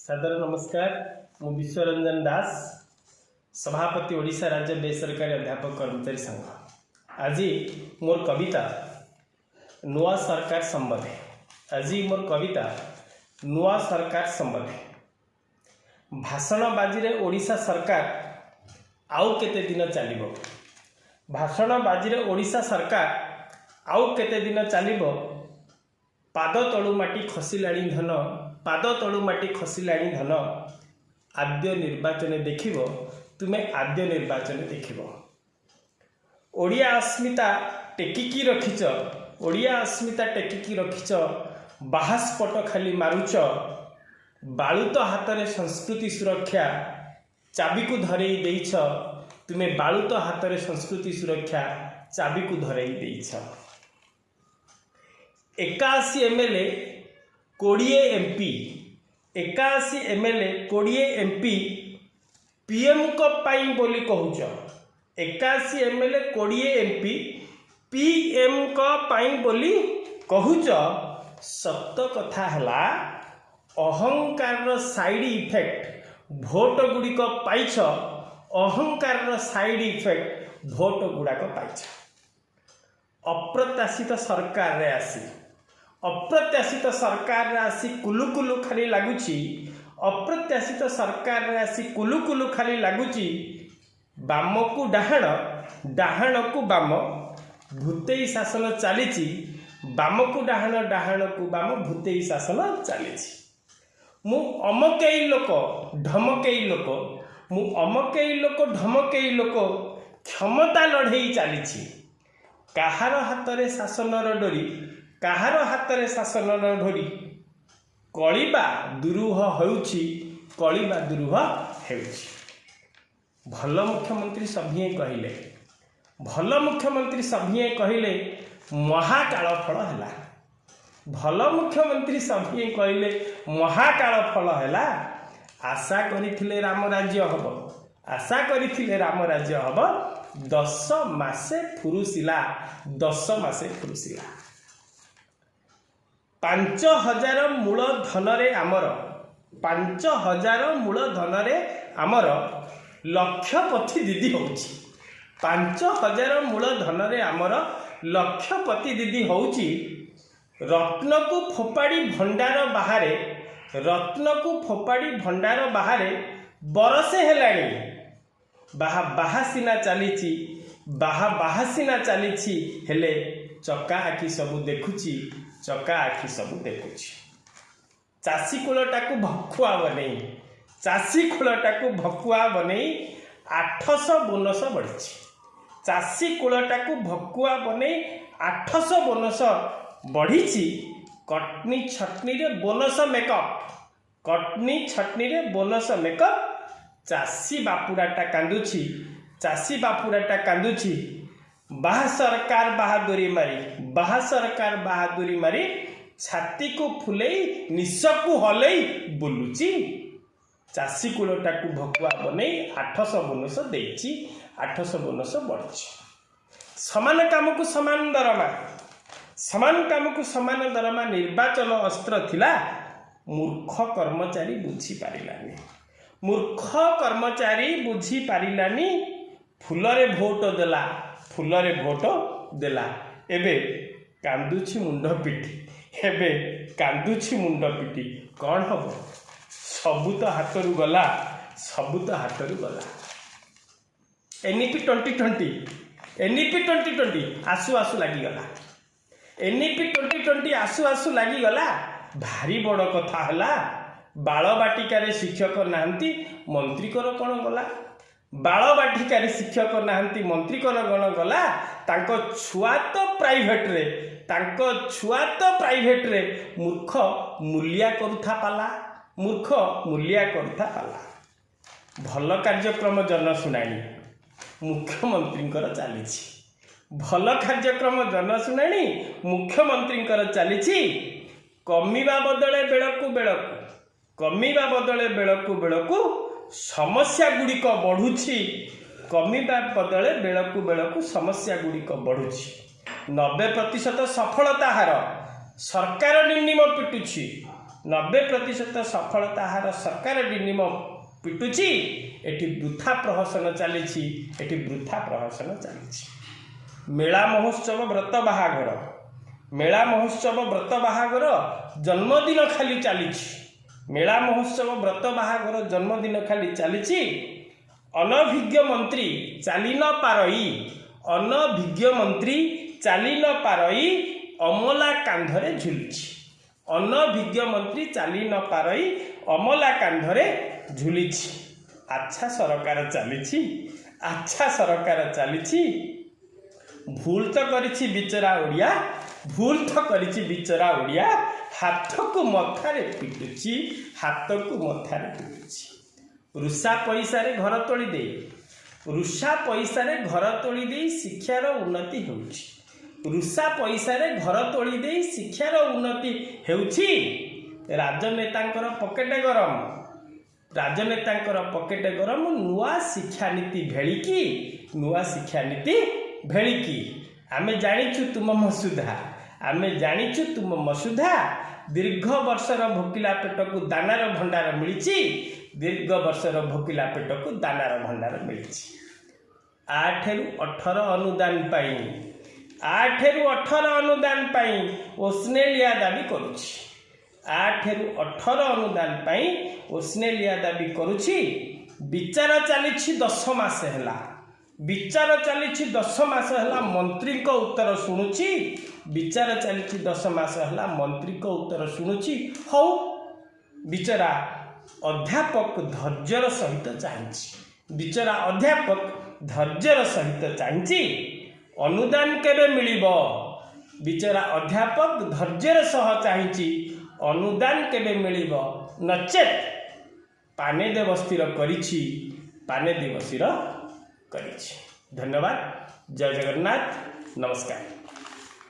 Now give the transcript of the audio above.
सादर नमस्कार। मु विश्वरंजन दास, सभापति ओडिशा राज्य बेसरकारी अध्यापक कर्मचारी संघ। आज मोर कविता नुआ सरकार संबंधे। आज मोर कविता नुआ सरकार संबंधे। भाषण बाजी रे ओडिशा सरकार आउ केते दिन चलिबो। भाषण बाजी रे ओडिशा सरकार आउ केते दिन चलिबो। पाद तळु माटी खसिलाणी धन, पाद तळु माटी खसिलाणी धन। आद्य निर्वाचन देखिब तुमे, आद्य निर्वाचन देखिब। ओडिया अस्मिता टेकिकी रखिच, ओडिया अस्मिता टेकिकी रखिच। बाहास्पट खाली मारुच, बाळुत हातरे संस्कृति सुरक्षा। चाबी को धरेई देइछ तुमे, बाळुत हातरे संस्कृति सुरक्षा चाबी को धरेई देइछ। 81 MLA 20 MP, 81 MLA 20 MP PM को पाई बोली कहूच। 81 एमएलए 20 एमपी पीएम को पाई बोली कहूच। सत्य कथा हला अहंकार साइड इफेक्ट भोट गुड़िक पाइछ। अहंकार साइड इफेक्ट भोट गुड़ाक पाइछ। अप्रत्याशित सरकार रे आसी, अप्रत्याशित सरकार रे आसी कुलु कुलु खाली लागुची। अप्रत्याशित सरकार रे आसी कुलु कुलु खाली लागुची। बाम को डाहाण, डाहाण को बाम, भूतेई शासन चलीची। बाम को डाहाण, डाहाण को बाम, भूतेई शासन चलीची। मु अमकेई लोक ढमकेई लोक, मु अमकेई लोक ढमकेई लोक, क्षमता लड़ेई चलीची। काहार हातरे शासनर डोरी, काहार हातरे शासनर डोरी। कलिबा दुरूह होउछि, कलिबा दुरूह हेउछि। भल मुख्यमंत्री सभिए कहिले, भल मुख्यमंत्री सभिए कहिले महाकाल फल हैला। भल मुख्यमंत्री सभिए कहिले महाकाल फल हैला। आशा करिथिले राम राज्य हब, आशा करिथिले राम राज्य हब। 10 मासे फुरुसिला, 10 मासे फुरुसिला। 5000 मूल धनरे आमर, 5000 मूल धनरे आमर लक्षपति दीदी होउची। 5000 मूल धनरे आमर लक्षपति दीदी होउची। रत्न को फोपाड़ी भंडार बाहरे, रत्न को फोपाड़ी भंडार बाहरे बरसे हेलाणी। बाहा बाहा सिना चलीची, बाहा बाहा सिना चलीची, हेले चका आखि सबू देखुची, चका आखि सबू देखुची। चाषी कूलटाकू भकुआ बनेई, चाषी कूलटाकू भकुआ बनेई 800 बोनस बढ़ी। चाषी कूलटाकू भकुआ बनेई 800 बोनस बढ़ी। कटनी छटनी रे बोनस मेकअप, कटनी छटनी रे बोनस मेकअप। चाषी बापुराटा कांदुची, चाषी बापुराटा कांदुची। बाहा सरकार बहादुरी मारी, बाहा सरकार बहादुरी मारी। छाती को फुलेई निशकू हलेई बुलुची। चाषी कूलटाकू भकुआ बनेई 800 बोनस देइची, 800 बोनस बढ़ी। समान काम को समान दरमा, समान काम को समान दरमा निर्वाचन अस्त्र थिला। मूर्ख कर्मचारी बुझी पारिलानी, मूर्ख कर्मचारी बुझी पारिलानी। फुलरे भोट देला, फुलरे भोट देला। एबे कांदुछि मुंड पिटी, एबे कांदुछि मुंड पिटी। कौन हब? सबू तो हाथरू गला, सबू तो हाथरू गला। एनईपी 2020, एनईपी 2020 आसु आसु लागी गला। एनईपी 2020 आसु आसु लागी गला। भारी बड़ कथा हला। बाल बाटिकार शिक्षक नाहंती, मंत्री कर कौन गला? बाल बाटिकार शिक्षक नाहंती, मंत्री कर कौन गला? तांको छुआ तो प्राइवेट रे, तांको छुआ तो प्राइवेट रे मूर्ख मूल्या करुथा पाला, मूर्ख मूल्या करुथा पाला। भल कार्यक्रम जन शुणाणी मुख्यमंत्री चलीछि, भल कार्यक्रम जन शुणाणी मुख्यमंत्री चलीछि। कमिबा बदले बेलकू बेलकू, कमिबा बदले बेलकू बेलकू समस्या गुड़िक बढ़ुछि। कमिबा बदले बेलकू बेलकू समस्या गुड़िक बढ़ुछि। 90% सफलता हार सरकार निम्न पिटुछि, 90% सफलता हार सरकार डिनिम पिटुची एठी वृथा प्रहसन चली एठी वृथा प्रहसन चली मेला महोत्सव व्रत बाहाघर मेला महोत्सव व्रत बाहाघर जन्मदिन खाली चली मेला महोत्सव व्रत बाहाघर जन्मदिन खाली चली अनभिज्ञ मंत्री चली न पारई अनभिज्ञ मंत्री चली न पारई अमला कांधरे झुलुची अनभिज्ञ मंत्री चली न पारई अमला कांधरे झुलुची अच्छा सरकार चली अच्छा सरकार चली भूल तो करिछि बिचरा ओडिया भूल तो करिछि बिचरा ओडिया हाथ को मथारे पिटुची हाथ को मथारे पिटुची रुषा पैसा रे घर तोली दे रुषा पैसा रे घर तोली दे शिक्षार उन्नति होउछि रुषा पैसा रे घर तोली दे शिक्षार उन्नति हेउछि राजनेतांकर पकेट गरम राजनेतांकर पकेट गरम नुआ शिक्षा नीति भेलिकी नुआ शिक्षा नीति भेलिकी आमे जानिछु तुम मसुधा आमे जानिछु तुम मसुधा दीर्घ वर्षर भोकिला पेट को दानार भंडार मिलिछि दीर्घ वर्षर भोकिला पेट को दानार भंडार मिलिछि 8 रु 18 अनुदान पाई 8 रु 18 अनुदान पाई ओस्ट्रेलिया दाबी करुछि 8 रु 18 अनुदान पाई ओस्ट्रेलिया दाबी करुछि विचार चलिछि 10 मास हैला विचार चली 10 मास है मंत्री को उत्तर शुणुची विचार चली 10 मास है मंत्री को उत्तर शुणुची हौ बिचरा अध्यापक धैर्यर सहित चाहिए बिचरा अध्यापक धैर्यर सहित चाहिए अनुदान केबे मिलिबो बिचरा अध्यापक धैर्यर सह चाहिए अनुदान केबे मिलिबो नचेत पाने देवस्थिर करिछि पाने दिवसीर धन्यवाद जय जगन्नाथ नमस्कार।